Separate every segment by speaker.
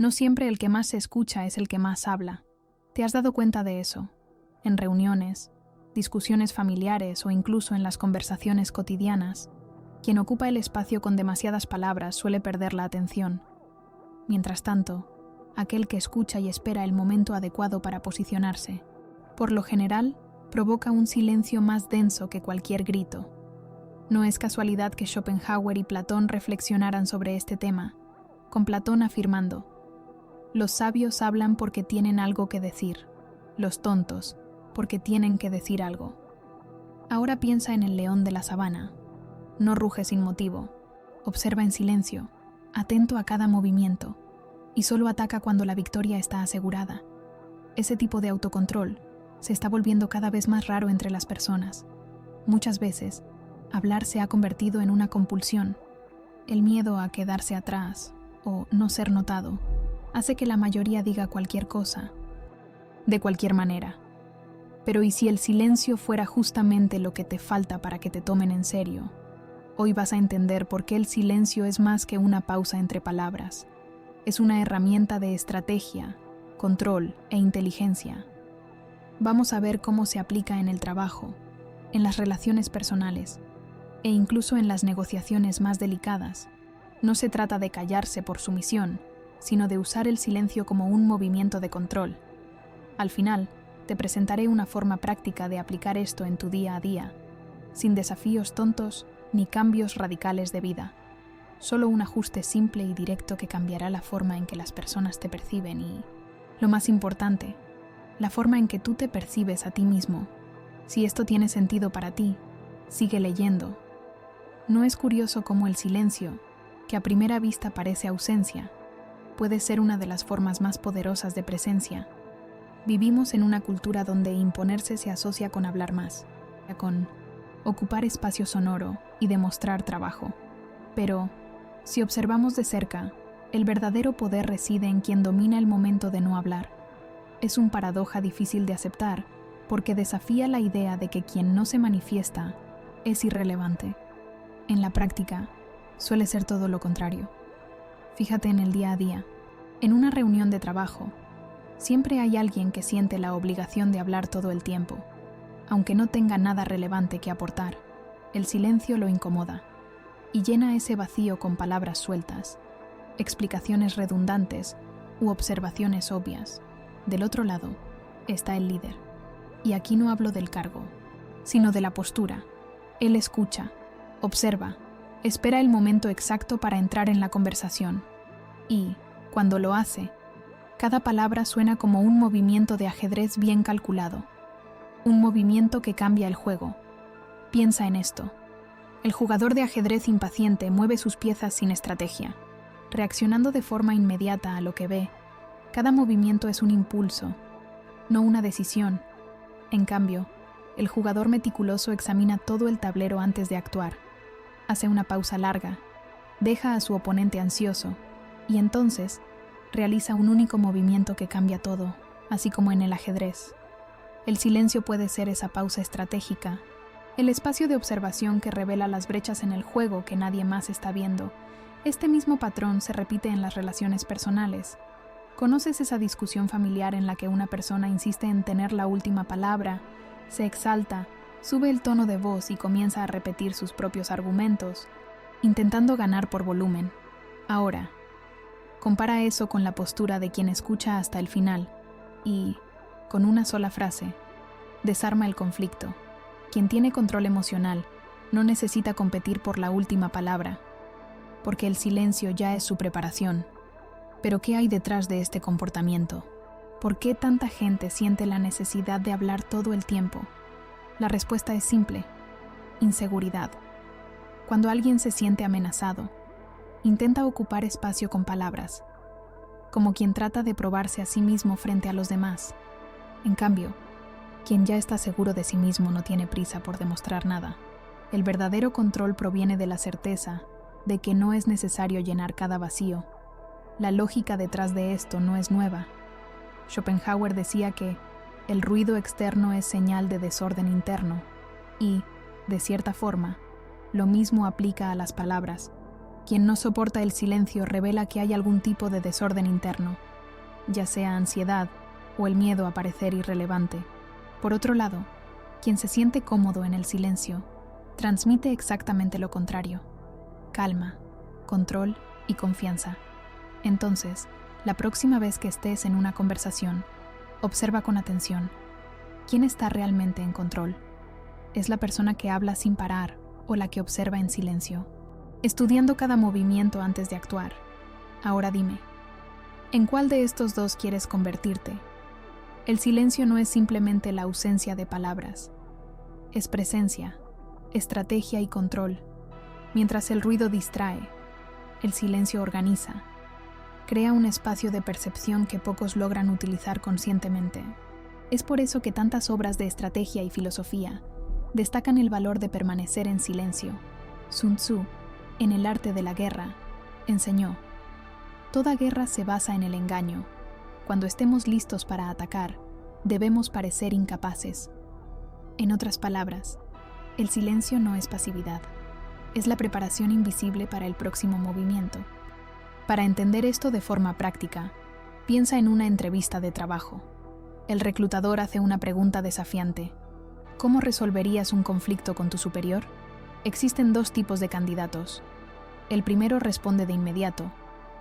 Speaker 1: No siempre el que más se escucha es el que más habla. ¿Te has dado cuenta de eso? En reuniones, discusiones familiares o incluso en las conversaciones cotidianas, quien ocupa el espacio con demasiadas palabras suele perder la atención. Mientras tanto, aquel que escucha y espera el momento adecuado para posicionarse, por lo general, provoca un silencio más denso que cualquier grito. No es casualidad que Schopenhauer y Platón reflexionaran sobre este tema, con Platón afirmando: los sabios hablan porque tienen algo que decir, los tontos porque tienen que decir algo. Ahora piensa en el león de la sabana. No ruge sin motivo, observa en silencio, atento a cada movimiento, y solo ataca cuando la victoria está asegurada. Ese tipo de autocontrol se está volviendo cada vez más raro entre las personas. Muchas veces, hablar se ha convertido en una compulsión. El miedo a quedarse atrás o no ser notado hace que la mayoría diga cualquier cosa, de cualquier manera. Pero ¿y si el silencio fuera justamente lo que te falta para que te tomen en serio? Hoy vas a entender por qué el silencio es más que una pausa entre palabras. Es una herramienta de estrategia, control e inteligencia. Vamos a ver cómo se aplica en el trabajo, en las relaciones personales e incluso en las negociaciones más delicadas. No se trata de callarse por sumisión, sino de usar el silencio como un movimiento de control. Al final, te presentaré una forma práctica de aplicar esto en tu día a día, sin desafíos tontos ni cambios radicales de vida. Solo un ajuste simple y directo que cambiará la forma en que las personas te perciben y, lo más importante, la forma en que tú te percibes a ti mismo. Si esto tiene sentido para ti, sigue leyendo. ¿No es curioso cómo el silencio, que a primera vista parece ausencia, puede ser una de las formas más poderosas de presencia? Vivimos en una cultura donde imponerse se asocia con hablar más, con ocupar espacio sonoro y demostrar trabajo. Pero, si observamos de cerca, el verdadero poder reside en quien domina el momento de no hablar. Es una paradoja difícil de aceptar, porque desafía la idea de que quien no se manifiesta es irrelevante. En la práctica, suele ser todo lo contrario. Fíjate en el día a día. En una reunión de trabajo, siempre hay alguien que siente la obligación de hablar todo el tiempo. Aunque no tenga nada relevante que aportar, el silencio lo incomoda y llena ese vacío con palabras sueltas, explicaciones redundantes u observaciones obvias. Del otro lado está el líder. Y aquí no hablo del cargo, sino de la postura. Él escucha, observa, espera el momento exacto para entrar en la conversación. Y, cuando lo hace, cada palabra suena como un movimiento de ajedrez bien calculado. Un movimiento que cambia el juego. Piensa en esto. El jugador de ajedrez impaciente mueve sus piezas sin estrategia, reaccionando de forma inmediata a lo que ve. Cada movimiento es un impulso, no una decisión. En cambio, el jugador meticuloso examina todo el tablero antes de actuar. Hace una pausa larga, deja a su oponente ansioso y entonces realiza un único movimiento que cambia todo, así como en el ajedrez. El silencio puede ser esa pausa estratégica, el espacio de observación que revela las brechas en el juego que nadie más está viendo. Este mismo patrón se repite en las relaciones personales. ¿Conoces esa discusión familiar en la que una persona insiste en tener la última palabra, se exalta, sube el tono de voz y comienza a repetir sus propios argumentos, intentando ganar por volumen? Ahora, compara eso con la postura de quien escucha hasta el final y, con una sola frase, desarma el conflicto. Quien tiene control emocional no necesita competir por la última palabra, porque el silencio ya es su preparación. Pero ¿qué hay detrás de este comportamiento? ¿Por qué tanta gente siente la necesidad de hablar todo el tiempo? La respuesta es simple: inseguridad. Cuando alguien se siente amenazado, intenta ocupar espacio con palabras, como quien trata de probarse a sí mismo frente a los demás. En cambio, quien ya está seguro de sí mismo no tiene prisa por demostrar nada. El verdadero control proviene de la certeza de que no es necesario llenar cada vacío. La lógica detrás de esto no es nueva. Schopenhauer decía que el ruido externo es señal de desorden interno y, de cierta forma, lo mismo aplica a las palabras. Quien no soporta el silencio revela que hay algún tipo de desorden interno, ya sea ansiedad o el miedo a parecer irrelevante. Por otro lado, quien se siente cómodo en el silencio transmite exactamente lo contrario: calma, control y confianza. Entonces, la próxima vez que estés en una conversación, observa con atención. ¿Quién está realmente en control? ¿Es la persona que habla sin parar o la que observa en silencio, estudiando cada movimiento antes de actuar? Ahora dime, ¿en cuál de estos dos quieres convertirte? El silencio no es simplemente la ausencia de palabras. Es presencia, estrategia y control. Mientras el ruido distrae, el silencio organiza. Crea un espacio de percepción que pocos logran utilizar conscientemente. Es por eso que tantas obras de estrategia y filosofía destacan el valor de permanecer en silencio. Sun Tzu, en El arte de la guerra, enseñó: toda guerra se basa en el engaño. Cuando estemos listos para atacar, debemos parecer incapaces. En otras palabras, el silencio no es pasividad, es la preparación invisible para el próximo movimiento. Para entender esto de forma práctica, piensa en una entrevista de trabajo. El reclutador hace una pregunta desafiante: ¿cómo resolverías un conflicto con tu superior? Existen dos tipos de candidatos. El primero responde de inmediato,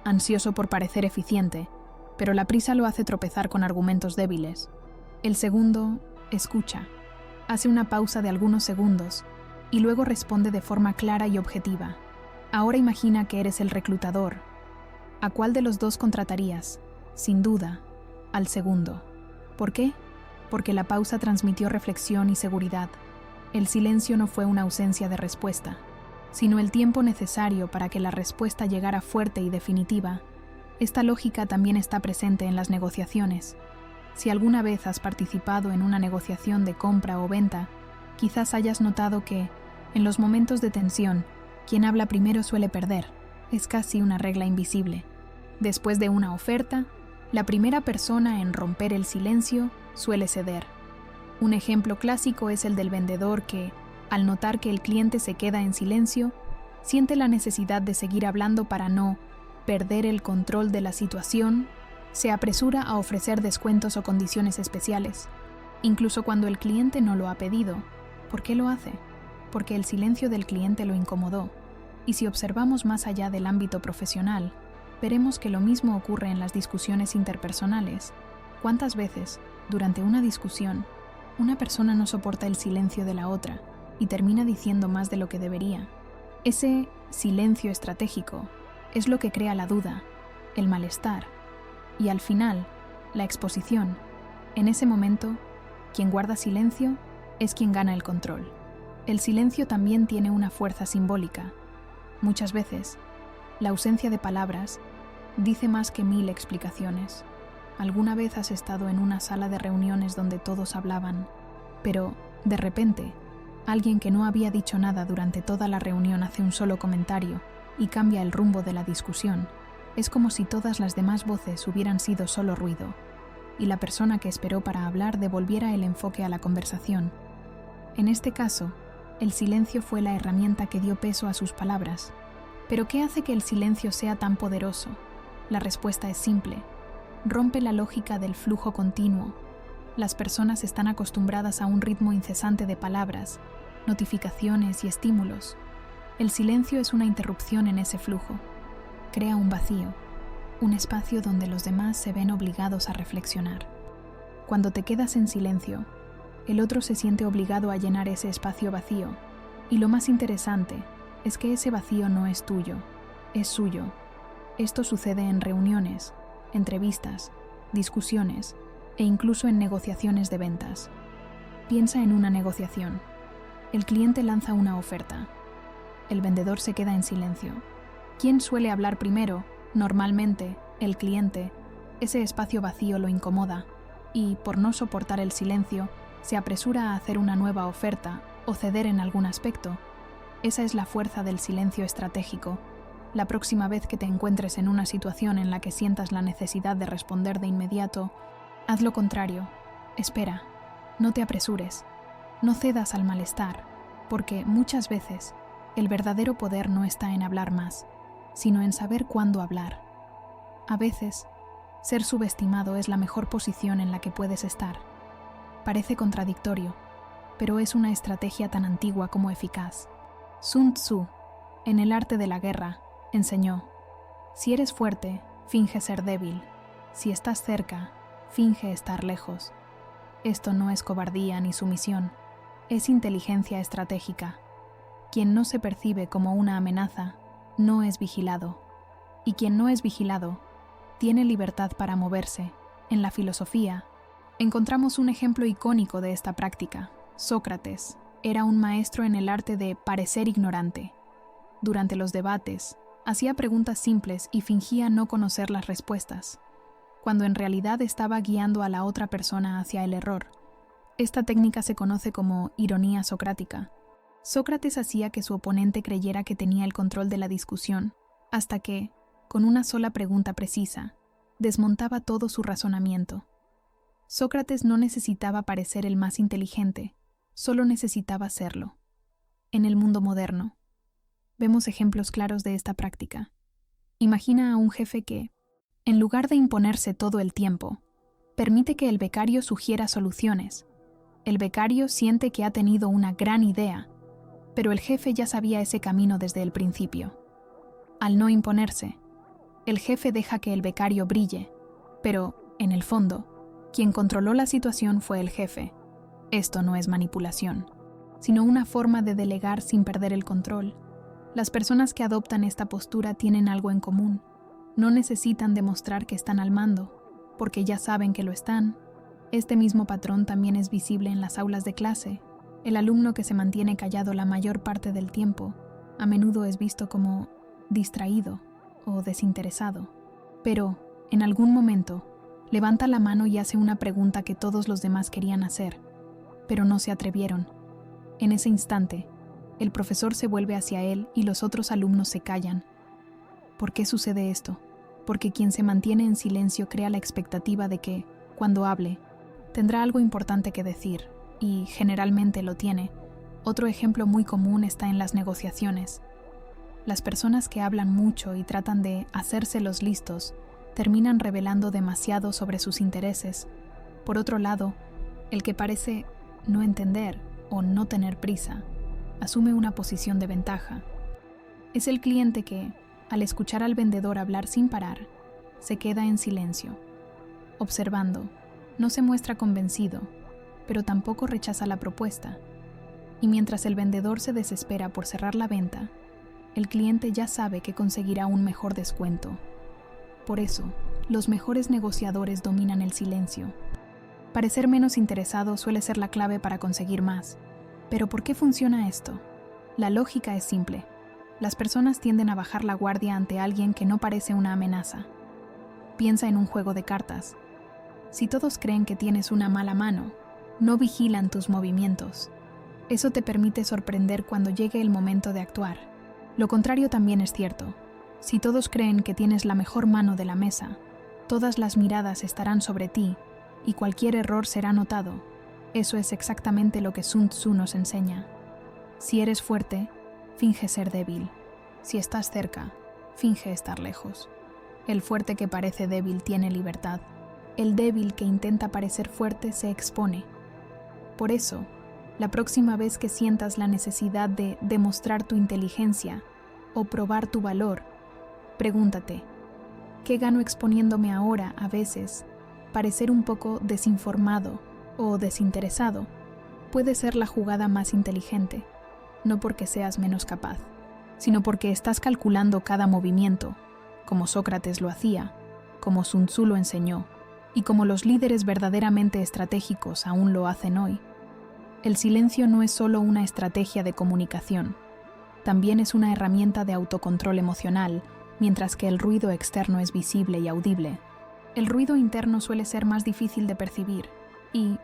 Speaker 1: ansioso por parecer eficiente, pero la prisa lo hace tropezar con argumentos débiles. El segundo escucha, hace una pausa de algunos segundos y luego responde de forma clara y objetiva. Ahora imagina que eres el reclutador. ¿A cuál de los dos contratarías? Sin duda, al segundo. ¿Por qué? Porque la pausa transmitió reflexión y seguridad. El silencio no fue una ausencia de respuesta, sino el tiempo necesario para que la respuesta llegara fuerte y definitiva. Esta lógica también está presente en las negociaciones. Si alguna vez has participado en una negociación de compra o venta, quizás hayas notado que, en los momentos de tensión, quien habla primero suele perder. Es casi una regla invisible. Después de una oferta, la primera persona en romper el silencio suele ceder. Un ejemplo clásico es el del vendedor que, al notar que el cliente se queda en silencio, siente la necesidad de seguir hablando para no perder el control de la situación, se apresura a ofrecer descuentos o condiciones especiales, incluso cuando el cliente no lo ha pedido. ¿Por qué lo hace? Porque el silencio del cliente lo incomodó. Y si observamos más allá del ámbito profesional, veremos que lo mismo ocurre en las discusiones interpersonales. ¿Cuántas veces, durante una discusión, una persona no soporta el silencio de la otra y termina diciendo más de lo que debería? Ese silencio estratégico es lo que crea la duda, el malestar y, al final, la exposición. En ese momento, quien guarda silencio es quien gana el control. El silencio también tiene una fuerza simbólica. Muchas veces, la ausencia de palabras dice más que 1000 explicaciones. ¿Alguna vez has estado en una sala de reuniones donde todos hablaban, pero, de repente, alguien que no había dicho nada durante toda la reunión hace un solo comentario y cambia el rumbo de la discusión? Es como si todas las demás voces hubieran sido solo ruido, y la persona que esperó para hablar devolviera el enfoque a la conversación. En este caso, el silencio fue la herramienta que dio peso a sus palabras. ¿Pero qué hace que el silencio sea tan poderoso? La respuesta es simple: rompe la lógica del flujo continuo. Las personas están acostumbradas a un ritmo incesante de palabras, notificaciones y estímulos. El silencio es una interrupción en ese flujo. Crea un vacío, un espacio donde los demás se ven obligados a reflexionar. Cuando te quedas en silencio, el otro se siente obligado a llenar ese espacio vacío. Y lo más interesante es que ese vacío no es tuyo, es suyo. Esto sucede en reuniones, entrevistas, discusiones e incluso en negociaciones de ventas. Piensa en una negociación. El cliente lanza una oferta. El vendedor se queda en silencio. ¿Quién suele hablar primero? Normalmente, el cliente. Ese espacio vacío lo incomoda y, por no soportar el silencio, se apresura a hacer una nueva oferta o ceder en algún aspecto. Esa es la fuerza del silencio estratégico. La próxima vez que te encuentres en una situación en la que sientas la necesidad de responder de inmediato, haz lo contrario. Espera, no te apresures, no cedas al malestar, porque muchas veces el verdadero poder no está en hablar más, sino en saber cuándo hablar. A veces, ser subestimado es la mejor posición en la que puedes estar. Parece contradictorio, pero es una estrategia tan antigua como eficaz. Sun Tzu, en El arte de la guerra, enseñó: si eres fuerte, finge ser débil. Si estás cerca, finge estar lejos. Esto no es cobardía ni sumisión, es inteligencia estratégica. Quien no se percibe como una amenaza, no es vigilado. Y quien no es vigilado, tiene libertad para moverse. En la filosofía, encontramos un ejemplo icónico de esta práctica. Sócrates era un maestro en el arte de parecer ignorante. Durante los debates, hacía preguntas simples y fingía no conocer las respuestas, cuando en realidad estaba guiando a la otra persona hacia el error. Esta técnica se conoce como ironía socrática. Sócrates hacía que su oponente creyera que tenía el control de la discusión, hasta que, con una sola pregunta precisa, desmontaba todo su razonamiento. Sócrates no necesitaba parecer el más inteligente, solo necesitaba serlo. En el mundo moderno, vemos ejemplos claros de esta práctica. Imagina a un jefe que, en lugar de imponerse todo el tiempo, permite que el becario sugiera soluciones. El becario siente que ha tenido una gran idea, pero el jefe ya sabía ese camino desde el principio. Al no imponerse, el jefe deja que el becario brille, pero, en el fondo, quien controló la situación fue el jefe. Esto no es manipulación, sino una forma de delegar sin perder el control. Las personas que adoptan esta postura tienen algo en común. No necesitan demostrar que están al mando, porque ya saben que lo están. Este mismo patrón también es visible en las aulas de clase. El alumno que se mantiene callado la mayor parte del tiempo a menudo es visto como distraído o desinteresado. Pero, en algún momento, levanta la mano y hace una pregunta que todos los demás querían hacer, pero no se atrevieron. En ese instante, el profesor se vuelve hacia él y los otros alumnos se callan. ¿Por qué sucede esto? Porque quien se mantiene en silencio crea la expectativa de que, cuando hable, tendrá algo importante que decir, y generalmente lo tiene. Otro ejemplo muy común está en las negociaciones. Las personas que hablan mucho y tratan de hacerse los listos terminan revelando demasiado sobre sus intereses. Por otro lado, el que parece no entender o no tener prisa asume una posición de ventaja. Es el cliente que, al escuchar al vendedor hablar sin parar, se queda en silencio, observando. No se muestra convencido, pero tampoco rechaza la propuesta. Y mientras el vendedor se desespera por cerrar la venta, el cliente ya sabe que conseguirá un mejor descuento. Por eso, los mejores negociadores dominan el silencio. Parecer menos interesado suele ser la clave para conseguir más. ¿Pero por qué funciona esto? La lógica es simple. Las personas tienden a bajar la guardia ante alguien que no parece una amenaza. Piensa en un juego de cartas. Si todos creen que tienes una mala mano, no vigilan tus movimientos. Eso te permite sorprender cuando llegue el momento de actuar. Lo contrario también es cierto. Si todos creen que tienes la mejor mano de la mesa, todas las miradas estarán sobre ti y cualquier error será notado. Eso es exactamente lo que Sun Tzu nos enseña. Si eres fuerte, finge ser débil. Si estás cerca, finge estar lejos. El fuerte que parece débil tiene libertad. El débil que intenta parecer fuerte se expone. Por eso, la próxima vez que sientas la necesidad de demostrar tu inteligencia o probar tu valor, pregúntate, ¿qué gano exponiéndome ahora a veces? Parecer un poco desinformado o desinteresado puede ser la jugada más inteligente, no porque seas menos capaz, sino porque estás calculando cada movimiento, como Sócrates lo hacía, como Sun Tzu lo enseñó, y como los líderes verdaderamente estratégicos aún lo hacen hoy. El silencio no es solo una estrategia de comunicación, también es una herramienta de autocontrol emocional, mientras que el ruido externo es visible y audible. El ruido interno suele ser más difícil de percibir y,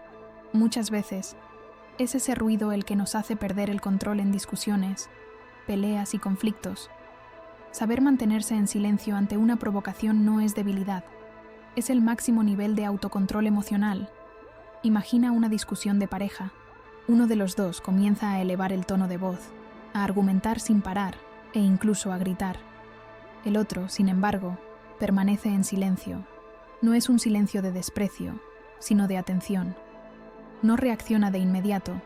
Speaker 1: muchas veces, es ese ruido el que nos hace perder el control en discusiones, peleas y conflictos. Saber mantenerse en silencio ante una provocación no es debilidad, es el máximo nivel de autocontrol emocional. Imagina una discusión de pareja. Uno de los dos comienza a elevar el tono de voz, a argumentar sin parar e incluso a gritar. El otro, sin embargo, permanece en silencio. No es un silencio de desprecio, sino de atención. No reacciona de inmediato,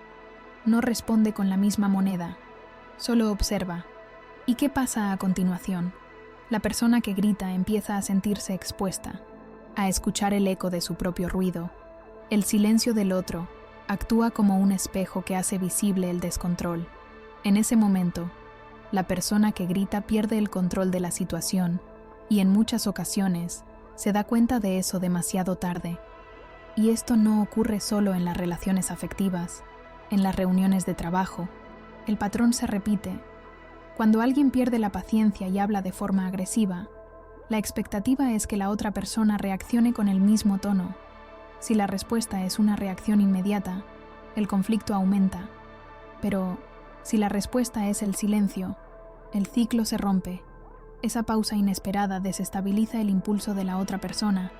Speaker 1: no responde con la misma moneda, solo observa. ¿Y qué pasa a continuación? La persona que grita empieza a sentirse expuesta, a escuchar el eco de su propio ruido. El silencio del otro actúa como un espejo que hace visible el descontrol. En ese momento, la persona que grita pierde el control de la situación y en muchas ocasiones se da cuenta de eso demasiado tarde. Y esto no ocurre solo en las relaciones afectivas, en las reuniones de trabajo. El patrón se repite. Cuando alguien pierde la paciencia y habla de forma agresiva, la expectativa es que la otra persona reaccione con el mismo tono. Si la respuesta es una reacción inmediata, el conflicto aumenta. Pero si la respuesta es el silencio, el ciclo se rompe. Esa pausa inesperada desestabiliza el impulso de la otra persona.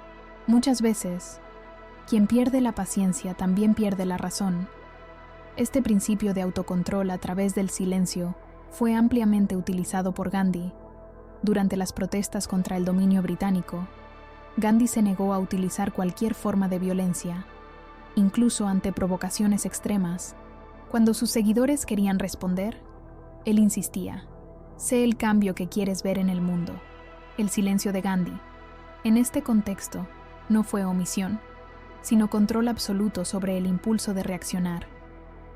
Speaker 1: Muchas veces, quien pierde la paciencia también pierde la razón. Este principio de autocontrol a través del silencio fue ampliamente utilizado por Gandhi. Durante las protestas contra el dominio británico, Gandhi se negó a utilizar cualquier forma de violencia, incluso ante provocaciones extremas. Cuando sus seguidores querían responder, él insistía: sé el cambio que quieres ver en el mundo. El silencio de Gandhi, en este contexto, no fue omisión, sino control absoluto sobre el impulso de reaccionar.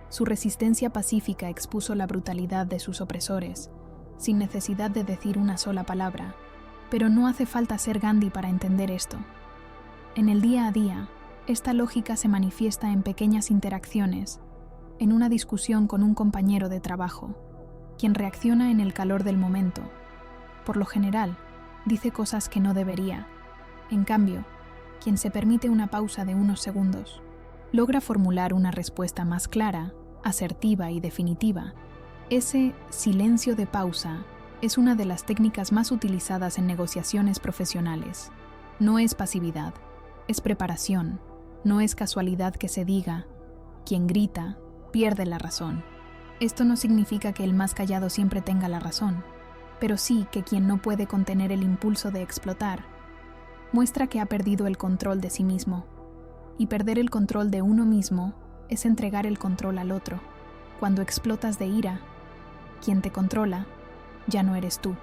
Speaker 1: Su resistencia pacífica expuso la brutalidad de sus opresores, sin necesidad de decir una sola palabra. Pero no hace falta ser Gandhi para entender esto. En el día a día, esta lógica se manifiesta en pequeñas interacciones, en una discusión con un compañero de trabajo, quien reacciona en el calor del momento. Por lo general, dice cosas que no debería. En cambio, quien se permite una pausa de unos segundos, logra formular una respuesta más clara, asertiva y definitiva. Ese silencio de pausa es una de las técnicas más utilizadas en negociaciones profesionales. No es pasividad, es preparación. No es casualidad que se diga: quien grita pierde la razón. Esto no significa que el más callado siempre tenga la razón, pero sí que quien no puede contener el impulso de explotar muestra que ha perdido el control de sí mismo. Y perder el control de uno mismo es entregar el control al otro. Cuando explotas de ira, quien te controla ya no eres tú.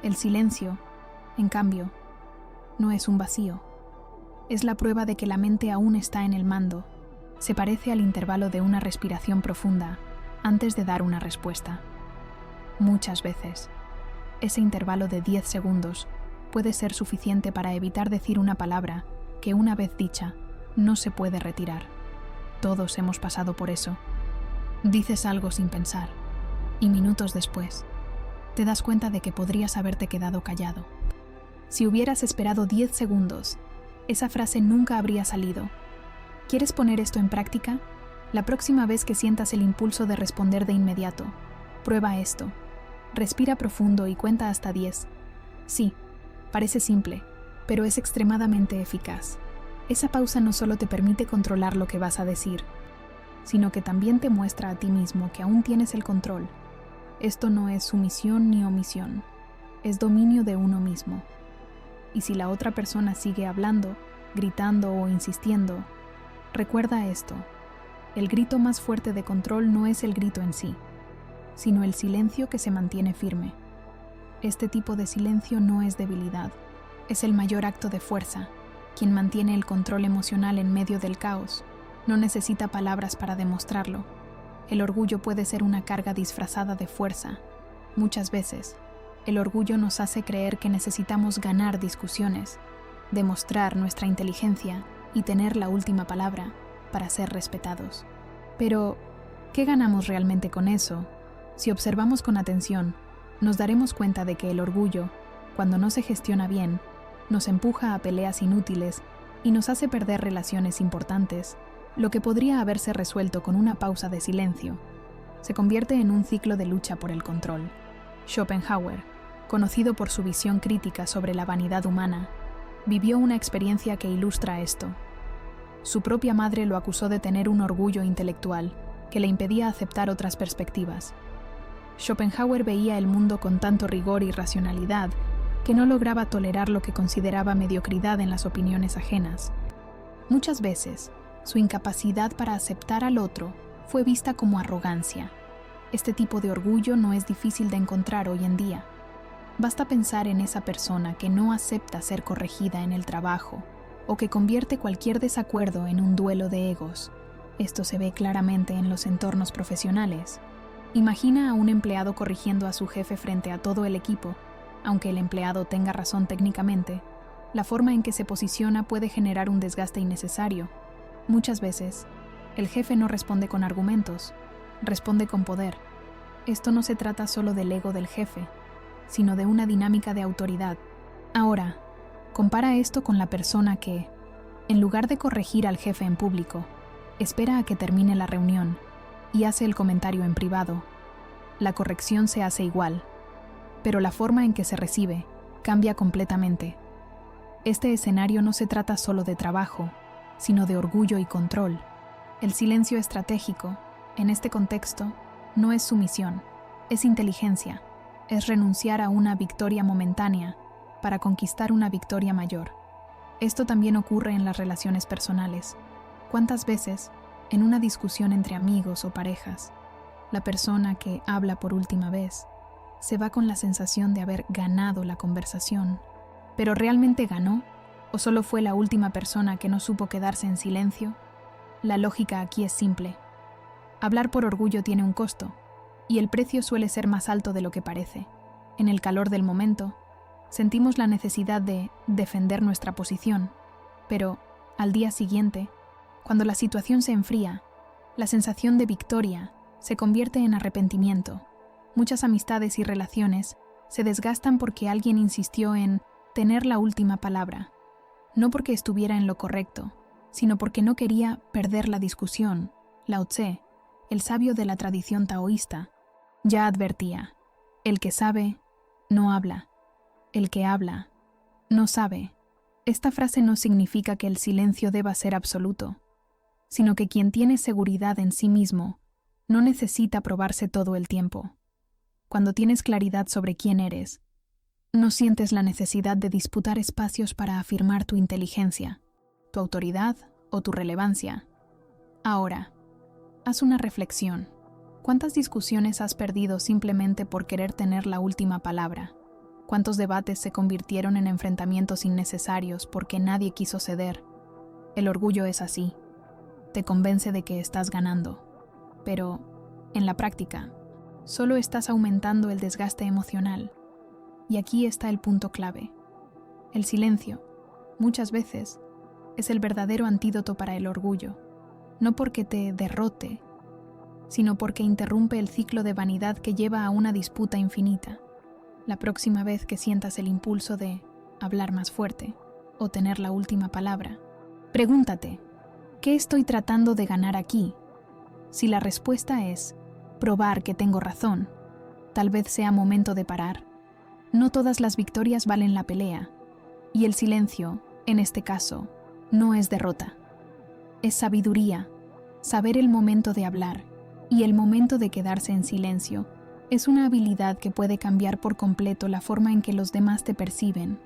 Speaker 1: El silencio, en cambio, no es un vacío. Es la prueba de que la mente aún está en el mando. Se parece al intervalo de una respiración profunda antes de dar una respuesta. Muchas veces, ese intervalo de 10 segundos puede ser suficiente para evitar decir una palabra que, una vez dicha, no se puede retirar. Todos hemos pasado por eso. Dices algo sin pensar, y minutos después, te das cuenta de que podrías haberte quedado callado. Si hubieras esperado 10 segundos, esa frase nunca habría salido. ¿Quieres poner esto en práctica? La próxima vez que sientas el impulso de responder de inmediato, prueba esto. Respira profundo y cuenta hasta 10. Sí, parece simple, pero es extremadamente eficaz. Esa pausa no solo te permite controlar lo que vas a decir, sino que también te muestra a ti mismo que aún tienes el control. Esto no es sumisión ni omisión, es dominio de uno mismo. Y si la otra persona sigue hablando, gritando o insistiendo, recuerda esto: el grito más fuerte de control no es el grito en sí, sino el silencio que se mantiene firme. Este tipo de silencio no es debilidad, es el mayor acto de fuerza. Quien mantiene el control emocional en medio del caos no necesita palabras para demostrarlo. El orgullo puede ser una carga disfrazada de fuerza. Muchas veces, el orgullo nos hace creer que necesitamos ganar discusiones, demostrar nuestra inteligencia y tener la última palabra para ser respetados. Pero, ¿qué ganamos realmente con eso? Si observamos con atención, nos daremos cuenta de que el orgullo, cuando no se gestiona bien, nos empuja a peleas inútiles y nos hace perder relaciones importantes. Lo que podría haberse resuelto con una pausa de silencio se convierte en un ciclo de lucha por el control. Schopenhauer, conocido por su visión crítica sobre la vanidad humana, vivió una experiencia que ilustra esto. Su propia madre lo acusó de tener un orgullo intelectual que le impedía aceptar otras perspectivas. Schopenhauer veía el mundo con tanto rigor y racionalidad que no lograba tolerar lo que consideraba mediocridad en las opiniones ajenas. Muchas veces, su incapacidad para aceptar al otro fue vista como arrogancia. Este tipo de orgullo no es difícil de encontrar hoy en día. Basta pensar en esa persona que no acepta ser corregida en el trabajo o que convierte cualquier desacuerdo en un duelo de egos. Esto se ve claramente en los entornos profesionales. Imagina a un empleado corrigiendo a su jefe frente a todo el equipo. Aunque el empleado tenga razón técnicamente, la forma en que se posiciona puede generar un desgaste innecesario. Muchas veces, el jefe no responde con argumentos, responde con poder. Esto no se trata solo del ego del jefe, sino de una dinámica de autoridad. Ahora, compara esto con la persona que, en lugar de corregir al jefe en público, espera a que termine la reunión y hace el comentario en privado. La corrección se hace igual, pero la forma en que se recibe cambia completamente. Este escenario no se trata solo de trabajo, sino de orgullo y control. El silencio estratégico, en este contexto, no es sumisión, es inteligencia, es renunciar a una victoria momentánea para conquistar una victoria mayor. Esto también ocurre en las relaciones personales. ¿Cuántas veces, en una discusión entre amigos o parejas, la persona que habla por última vez se va con la sensación de haber ganado la conversación? ¿Pero realmente ganó? ¿O solo fue la última persona que no supo quedarse en silencio? La lógica aquí es simple. Hablar por orgullo tiene un costo, y el precio suele ser más alto de lo que parece. En el calor del momento, sentimos la necesidad de defender nuestra posición, pero, al día siguiente, cuando la situación se enfría, la sensación de victoria se convierte en arrepentimiento. Muchas amistades y relaciones se desgastan porque alguien insistió en tener la última palabra, no porque estuviera en lo correcto, sino porque no quería perder la discusión. Lao Tse, el sabio de la tradición taoísta, ya advertía: el que sabe, no habla; el que habla, no sabe. Esta frase no significa que el silencio deba ser absoluto, sino que quien tiene seguridad en sí mismo no necesita probarse todo el tiempo. Cuando tienes claridad sobre quién eres, no sientes la necesidad de disputar espacios para afirmar tu inteligencia, tu autoridad o tu relevancia. Ahora, haz una reflexión. ¿Cuántas discusiones has perdido simplemente por querer tener la última palabra? ¿Cuántos debates se convirtieron en enfrentamientos innecesarios porque nadie quiso ceder? El orgullo es así. Te convence de que estás ganando, pero, en la práctica, solo estás aumentando el desgaste emocional. Y aquí está el punto clave. El silencio, muchas veces, es el verdadero antídoto para el orgullo, no porque te derrote, sino porque interrumpe el ciclo de vanidad que lleva a una disputa infinita. La próxima vez que sientas el impulso de hablar más fuerte o tener la última palabra, pregúntate: ¿qué estoy tratando de ganar aquí? Si la respuesta es probar que tengo razón, tal vez sea momento de parar. No todas las victorias valen la pelea, y el silencio, en este caso, no es derrota. Es sabiduría, saber el momento de hablar y el momento de quedarse en silencio. Es una habilidad que puede cambiar por completo la forma en que los demás te perciben.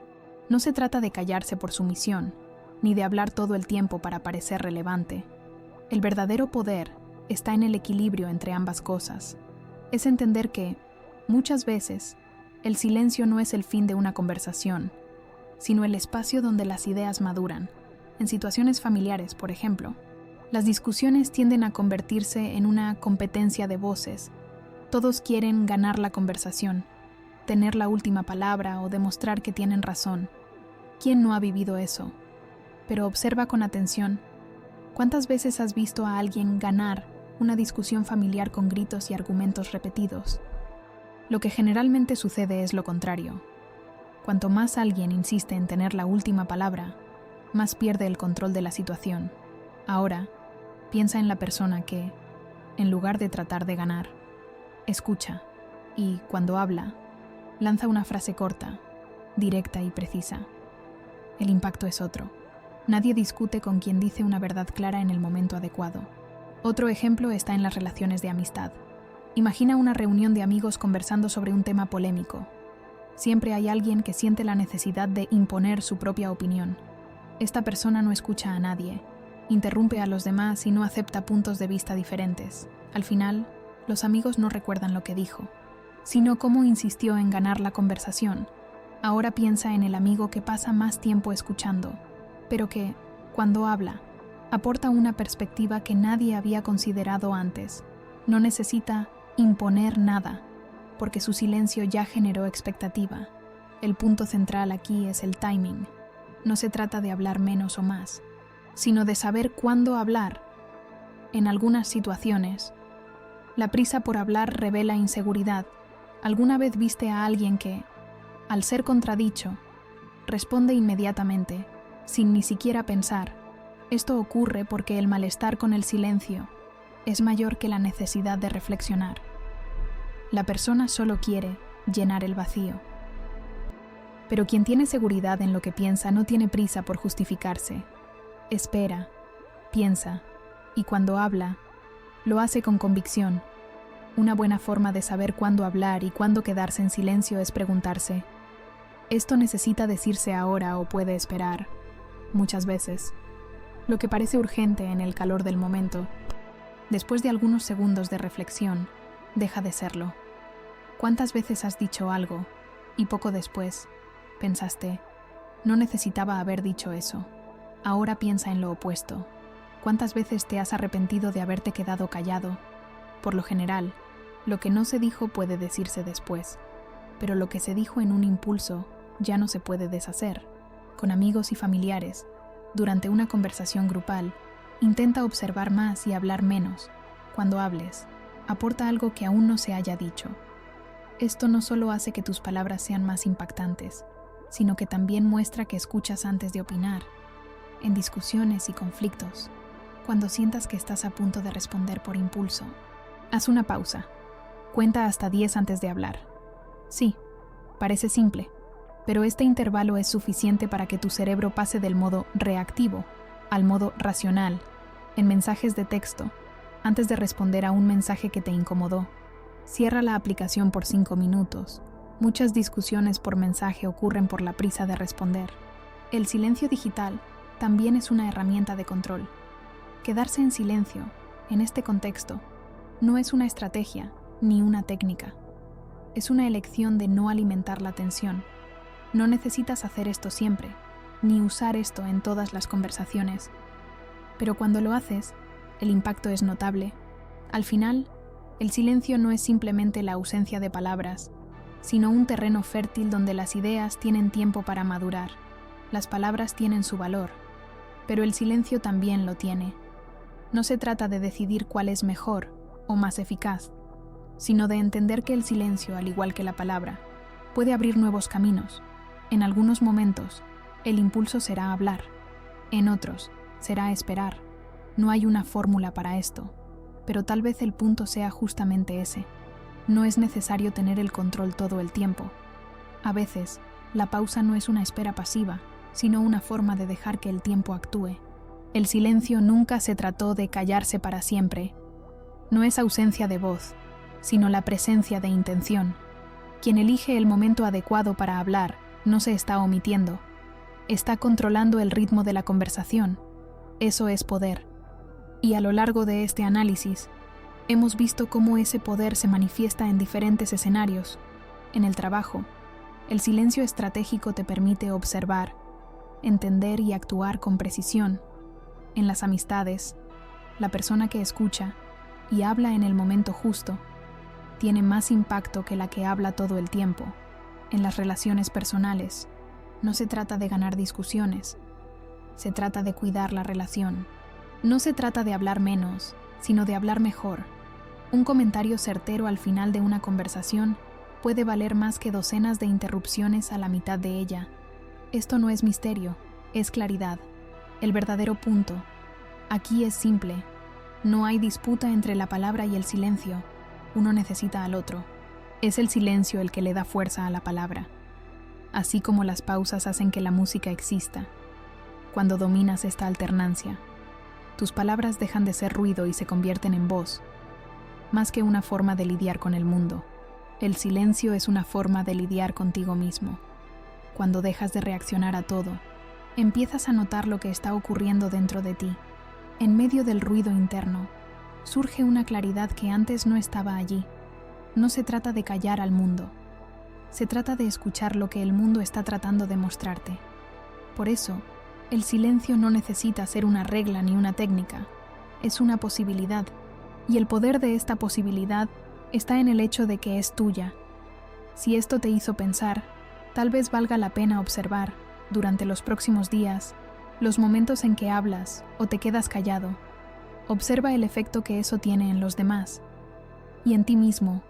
Speaker 1: No se trata de callarse por sumisión, ni de hablar todo el tiempo para parecer relevante. El verdadero poder está en el equilibrio entre ambas cosas. Es entender que, muchas veces, el silencio no es el fin de una conversación, sino el espacio donde las ideas maduran. En situaciones familiares, por ejemplo, las discusiones tienden a convertirse en una competencia de voces. Todos quieren ganar la conversación, tener la última palabra o demostrar que tienen razón. ¿Quién no ha vivido eso? Pero observa con atención. ¿Cuántas veces has visto a alguien ganar una discusión familiar con gritos y argumentos repetidos? Lo que generalmente sucede es lo contrario. Cuanto más alguien insiste en tener la última palabra, más pierde el control de la situación. Ahora, piensa en la persona que, en lugar de tratar de ganar, escucha y, cuando habla, lanza una frase corta, directa y precisa. El impacto es otro. Nadie discute con quien dice una verdad clara en el momento adecuado. Otro ejemplo está en las relaciones de amistad. Imagina una reunión de amigos conversando sobre un tema polémico. Siempre hay alguien que siente la necesidad de imponer su propia opinión. Esta persona no escucha a nadie, interrumpe a los demás y no acepta puntos de vista diferentes. Al final, los amigos no recuerdan lo que dijo, sino cómo insistió en ganar la conversación. Ahora piensa en el amigo que pasa más tiempo escuchando, pero que, cuando habla, aporta una perspectiva que nadie había considerado antes. No necesita imponer nada, porque su silencio ya generó expectativa. El punto central aquí es el timing. No se trata de hablar menos o más, sino de saber cuándo hablar. En algunas situaciones, la prisa por hablar revela inseguridad. ¿Alguna vez viste a alguien que, al ser contradicho, responde inmediatamente, sin ni siquiera pensar? Esto ocurre porque el malestar con el silencio es mayor que la necesidad de reflexionar. La persona solo quiere llenar el vacío. Pero quien tiene seguridad en lo que piensa no tiene prisa por justificarse. Espera, piensa, y cuando habla, lo hace con convicción. Una buena forma de saber cuándo hablar y cuándo quedarse en silencio es preguntarse: ¿esto necesita decirse ahora o puede esperar? Muchas veces, lo que parece urgente en el calor del momento, después de algunos segundos de reflexión, deja de serlo. ¿Cuántas veces has dicho algo y poco después pensaste, no necesitaba haber dicho eso? Ahora piensa en lo opuesto. ¿Cuántas veces te has arrepentido de haberte quedado callado? Por lo general, lo que no se dijo puede decirse después, pero lo que se dijo en un impulso ya no se puede deshacer. Con amigos y familiares, durante una conversación grupal, intenta observar más y hablar menos. Cuando hables, aporta algo que aún no se haya dicho. Esto no solo hace que tus palabras sean más impactantes, sino que también muestra que escuchas antes de opinar. En discusiones y conflictos, cuando sientas que estás a punto de responder por impulso, haz una pausa. Cuenta hasta 10 antes de hablar. Sí, parece simple, pero este intervalo es suficiente para que tu cerebro pase del modo reactivo al modo racional en mensajes de texto, antes de responder a un mensaje que te incomodó. Cierra la aplicación por 5 minutos. Muchas discusiones por mensaje ocurren por la prisa de responder. El silencio digital también es una herramienta de control. Quedarse en silencio, en este contexto, no es una estrategia ni una técnica. Es una elección de no alimentar la tensión. No necesitas hacer esto siempre, ni usar esto en todas las conversaciones. Pero cuando lo haces, el impacto es notable. Al final, el silencio no es simplemente la ausencia de palabras, sino un terreno fértil donde las ideas tienen tiempo para madurar. Las palabras tienen su valor, pero el silencio también lo tiene. No se trata de decidir cuál es mejor o más eficaz, sino de entender que el silencio, al igual que la palabra, puede abrir nuevos caminos. En algunos momentos, el impulso será hablar. En otros, será esperar. No hay una fórmula para esto, pero tal vez el punto sea justamente ese. No es necesario tener el control todo el tiempo. A veces, la pausa no es una espera pasiva, sino una forma de dejar que el tiempo actúe. El silencio nunca se trató de callarse para siempre. No es ausencia de voz, sino la presencia de intención. Quien elige el momento adecuado para hablar no se está omitiendo. Está controlando el ritmo de la conversación. Eso es poder. Y a lo largo de este análisis, hemos visto cómo ese poder se manifiesta en diferentes escenarios. En el trabajo, el silencio estratégico te permite observar, entender y actuar con precisión. En las amistades, la persona que escucha y habla en el momento justo tiene más impacto que la que habla todo el tiempo. En las relaciones personales, no se trata de ganar discusiones, se trata de cuidar la relación. No se trata de hablar menos, sino de hablar mejor. Un comentario certero al final de una conversación puede valer más que docenas de interrupciones a la mitad de ella. Esto no es misterio, es claridad. El verdadero punto aquí es simple. No hay disputa entre la palabra y el silencio. Uno necesita al otro. Es el silencio el que le da fuerza a la palabra. Así como las pausas hacen que la música exista. Cuando dominas esta alternancia, tus palabras dejan de ser ruido y se convierten en voz, más que una forma de lidiar con el mundo. El silencio es una forma de lidiar contigo mismo. Cuando dejas de reaccionar a todo, empiezas a notar lo que está ocurriendo dentro de ti. En medio del ruido interno, surge una claridad que antes no estaba allí. No se trata de callar al mundo. Se trata de escuchar lo que el mundo está tratando de mostrarte. Por eso, el silencio no necesita ser una regla ni una técnica. Es una posibilidad. Y el poder de esta posibilidad está en el hecho de que es tuya. Si esto te hizo pensar, tal vez valga la pena observar, durante los próximos días, los momentos en que hablas o te quedas callado. Observa el efecto que eso tiene en los demás y en ti mismo